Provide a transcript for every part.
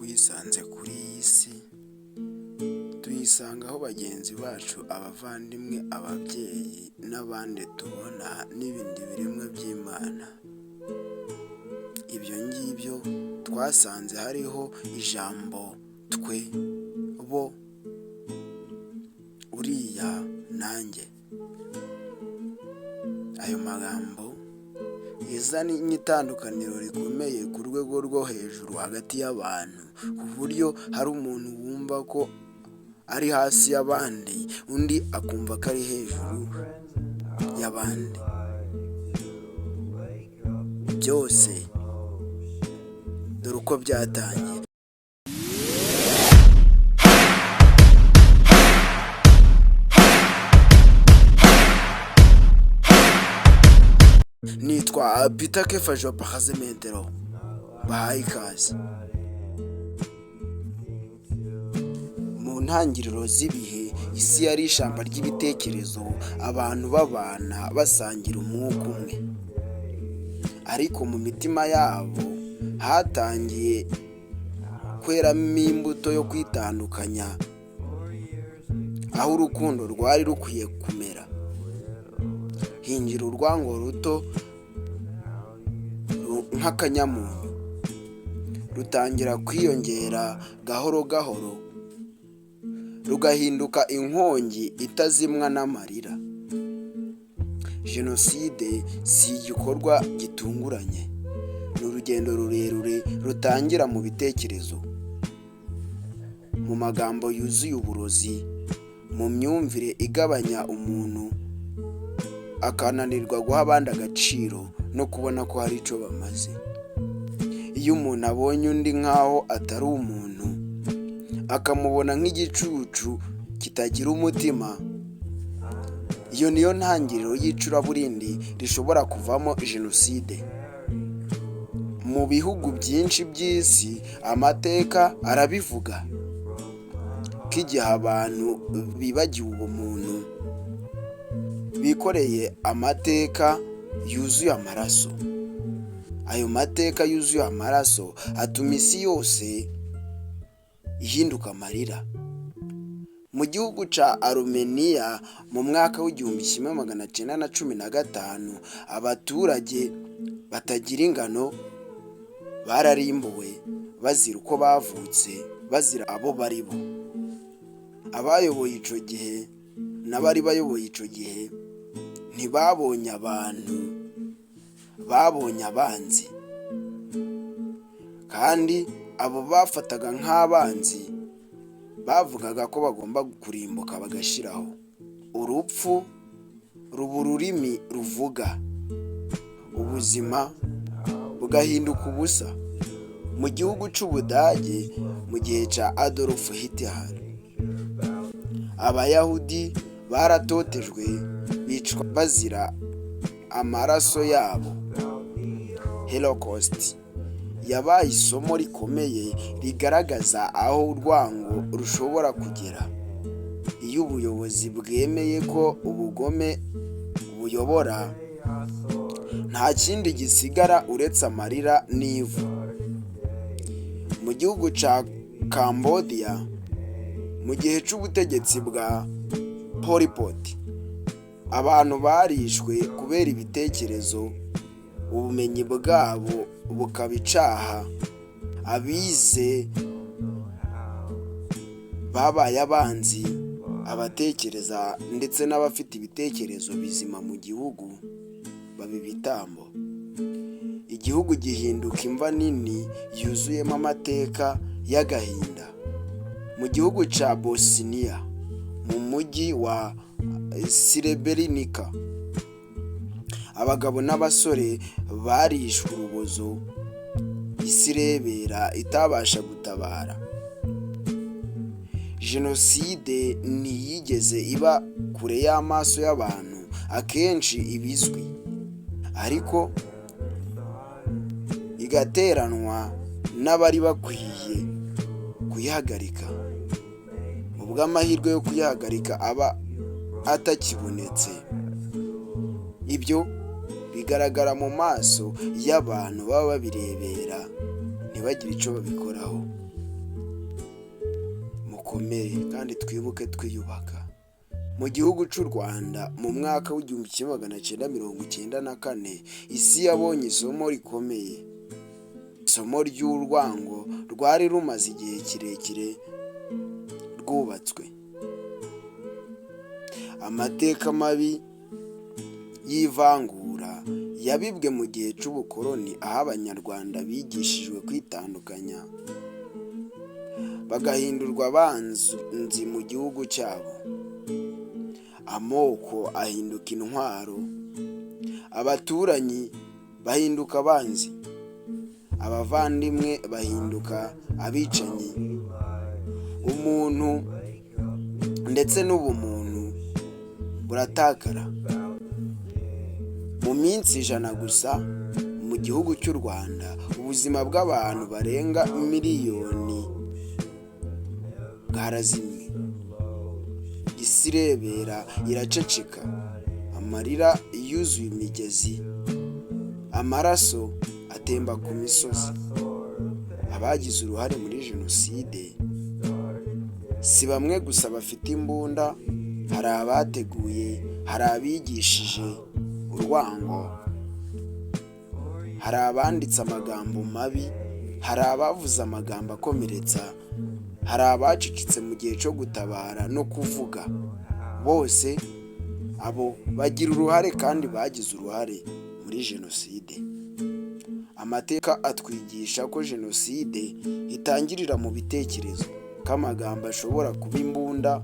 Twisanze kuri iyi si tuyisangaho bagenzi bacu, abavandimwe, ababyeyi n'abandi tubona n'ibindi biremwa by'Imana. Ibyo ngibyo twasanze hariho ijambo twe, bo, uriya, nanjye. Ayo magambo yazanye itandukaniro rikomeye ku rwego rwo hejuru hagati y'abantu, ku buryo hari umuntu wumva ko ari hasi y'abandi, undi akumva ko ari hejuru y'abandi. Byose dore uko byatangiye. Nitwa Peter Kefa Joa Pahazementero, bahaye ikaze. Mu ntangiriro z'ibihe, isi yari ishyamba ry'ibitekerezo, abantu babana basangira umwuka umwe. Ariko mu mitima yabo hatangiye kweramo imbuto yo kwitandukanya, aho urukundo rwari rukwiye kumera. Hinjira urwango ruto nk'akanyamunyu, rutangira kwiyongera gahoro gahoro, rugahinduka inkongi itazimwa n'amarira. Jenoside si igikorwa gitunguranye, ni urugendo rurerure rutangira mu bitekerezo, mu magambo yuzuye uburozi, mu myumvire igabanya umuntu, akananirwa guha abandi agaciro no kubona ko hari icyo bamaze. Iyo umuntu abonye undi nk'aho atari umuntu, akamubona nk'igicucu kitagira umutima, iyo niyo ntangiriro y'icuraburindi rishobora kuvamo jenoside. Mu bihugu byinshi by'isi, amateka arabivuga ko igihe abantu bibagiwe ubumuntu, bikoreye amateka yuzuye amaraso. Ayo mateka yuzuye amaraso atuma isi yose ihinduka amarira. Mu gihugu ca Arumeniya mu mwaka w'1915, abaturage batagira ingano bararimbuwe bazira uko bavutse, bazira abo bari bo. Abayoboye ico gihe n'abari bayoboye ico gihe ntibabonye abantu, babonye abanzi, kandi abo bafataga nk'abanzi bavugaga ko bagomba kurimbuka bagashiraho. Urupfu ruba ururimi ruvuga, ubuzima bugahinduka ubusa. Mu gihugu c'Ubudage mu gihe ca Adolf Hitler, Abayahudi baratotejwe, bicwa bazira amaraso yabo. Holocaust yabaye isomo rikomeye rigaragaza aho urwango rushobora kugera. Iyo ubuyobozi bwemeye ko ubugome buyobora, nta kindi gisigara uretse amarira n'ivu. Mu gihugu ca Cambodia mu gihe c'ubutegetsi bwa Pol Pot, abantu barishwe kubera ibitekerezo, ubumenyi bwabo bukaba icaha. Abize babaye abanzi, abatekereza ndetse n'abafite ibitekerezo bizima mu gihugu baba ibitambo. Igihugu gihinduka imva nini yuzuyemo amateka y'agahinda. Mu gihugu ca Bosnia mu mujyi wa Srebrenica, abagabo n'abasore barishwe urubozo, isi irebera itabasha gutabara. Jenoside ntiyigeze iba kure y'amaso y'abantu, akenshi ibizwi, ariko igateranwa n'abari bakwiye kuyihagarika. Ubwo amahirwe yo kuyihagarika aba atakibonetse, ibyo bigaragara mu maso y'abantu baba babirebera ntibagire icyo babikoraho. dukomere kandi twibuke twiyubaka. Mu gihugu cy'u Rwanda mu mwaka w'1994 isi yabonye isomo rikomeye, isomo ry'urwango rwari rumaze igihe kirekire rwubatswe. Amateka mabi y'ivangura yabibwe mu gihe cy'ubukoloni, aho abanyarwanda bigishijwe kwitandukanya bagahindurwa abanzi mu gihugu cyabo. Amoko ahinduka intwaro, abaturanyi bahinduka abanzi, abavandimwe bahinduka abicanyi, umuntu ndetse n'ubumuntu buratakara. Mu minsi 100 gusa mu gihugu cy'u Rwanda ubuzima bw'abantu barenga miliyoni bwarazimye. Isi irebera iraceceka, amarira yuzuye imigezi, amaraso atemba ku misozi. Abagize uruhare muri jenoside si bamwe gusa bafite imbunda, hari abateguye, hari abigishije urwango, hari abanditse amagambo mabi, hari abavuze amagambo akomeretsa, hari abacecetse mu gihe cyo gutabara no kuvuga. Bose abo bagira uruhare kandi bagize uruhare muri jenoside. Amateka atwigisha ko jenoside itangirira mu bitekerezo, ko amagambo ashobora kuba imbunda,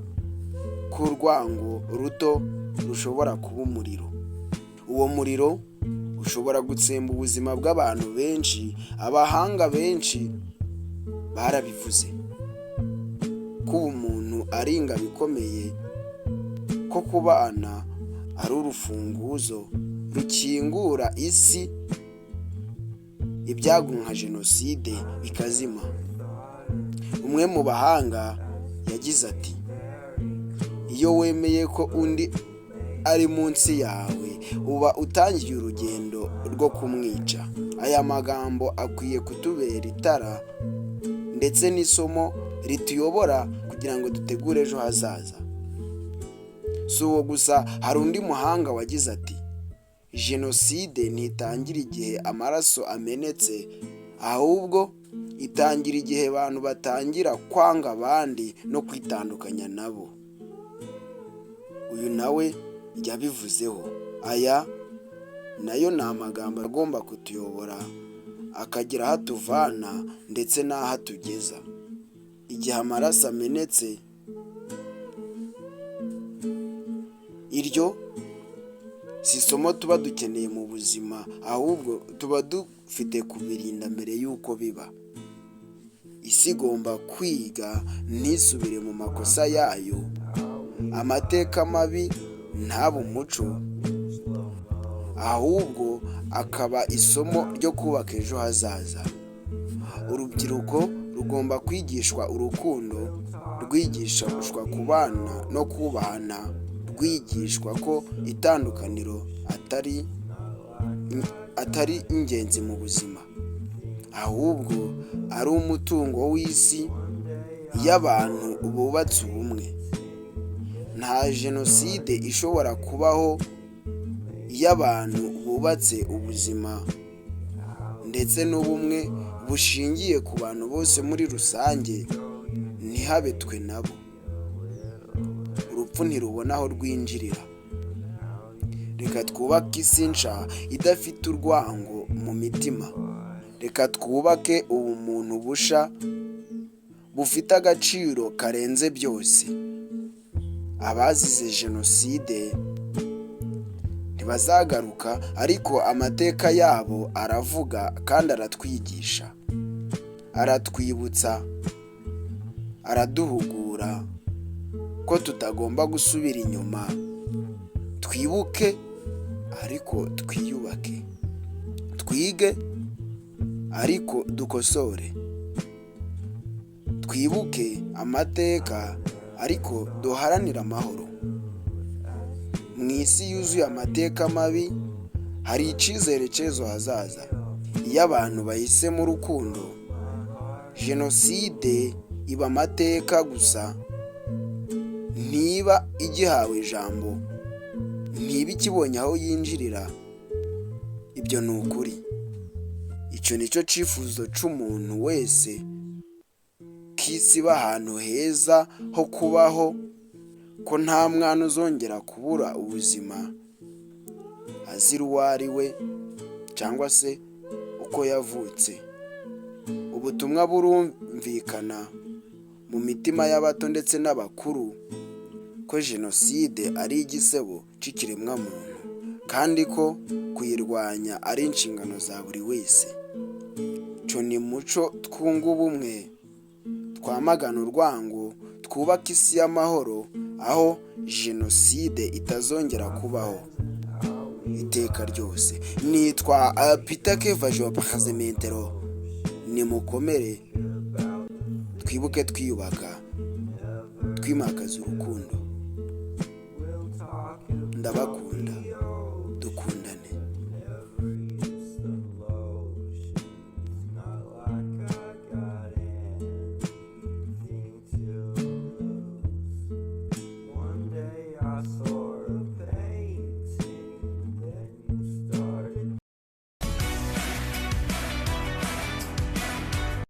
ko urwango ruto rushobora kuba umuriro. Uwo muriro ushobora gutsemba ubuzima bw'abantu benshi. Abahanga benshi barabivuze ko umuntu ari ingabo ikomeye, ko kubana ari urufunguzo rukingura isi ibyago nka jenoside bikazima. Umwe mu bahanga yagize ati, iyo wemeye ko undi ari munsi yawe uba utangiye urugendo rwo kumwica. Aya magambo akwiye kutubera itara ndetse n'isomo rituyobora kugira ngo dutegure ejo hazaza. Si uwo gusa, hari undi muhanga wagize ati, jenoside ntitangira igihe amaraso amenetse, ahubwo itangira igihe abantu batangira kwanga abandi no kwitandukanya nabo. Uyu nawe yabivuzeho. Aya nayo ni amagambo agomba kutuyobora akagira aho atuvana ndetse n'aho atugeza. Igihe amaraso amenetse, iryo si isomo tuba dukeneye mu buzima, ahubwo tuba dufite kubirinda mbere y'uko biba. Isi igomba kwiga ntisubire mu makosa yayo. Amateka mabi ntaba umuco, ahubwo akaba isomo ryo kubaka ejo hazaza. Urubyiruko rugomba kwigishwa urukundo, rwigishwa kubana no kubahana, rwigishwa ko itandukaniro atari ingenzi mu buzima, ahubwo ari umutungo w'isi y'abantu bubatse ubumwe. Nta jenoside ishobora kubaho iyo abantu bubatse ubuzima ndetse n'ubumwe bushingiye ku bantu bose muri rusange, ntihabe twe nabo. Urupfu ntirubona aho rwinjirira. Reka twubake isi nsha idafite urwango mu mitima. Reka twubake ubumuntu busha bufite agaciro karenze byose. Abazize jenoside ntibazagaruka, ariko amateka yabo aravuga kandi aratwigisha, aratwibutsa, araduhugura ko tutagomba gusubira inyuma. Twibuke ariko twiyubake, twige ariko dukosore. Twibuke amateka ariko duharanire amahoro. Mu isi yuzuye amateka mabi hari icyizere cy'ejo hazaza. Iyo abantu bahisemo urukundo, jenoside iba amateka gusa, ntiba igihawe ijambo, ntiba ikibonye aho yinjirira. Ibyo ni ukuri. Icyo ni cyo cyifuzo cy'umuntu wese, ko isi iba ahantu heza ho kubaho, ko nta mwana uzongera kubura ubuzima azira uwo ari we cyangwa se uko yavutse. Ubutumwa burumvikana mu mitima y'abato ndetse n'abakuru ko jenoside ari igisebo cy'ikiremwamuntu kandi ko kuyirwanya ari inshingano za buri wese. Cyo ni muco twunga ubumwe, twamagana urwango, twubaka isi y'amahoro aho jenoside itazongera kubaho iteka ryose. Nitwa Peter Keva Joa Pakazementero. Nimukomere, twibuke twiyubaka, twimakaza urukundo. Ndabakunda, dukunda.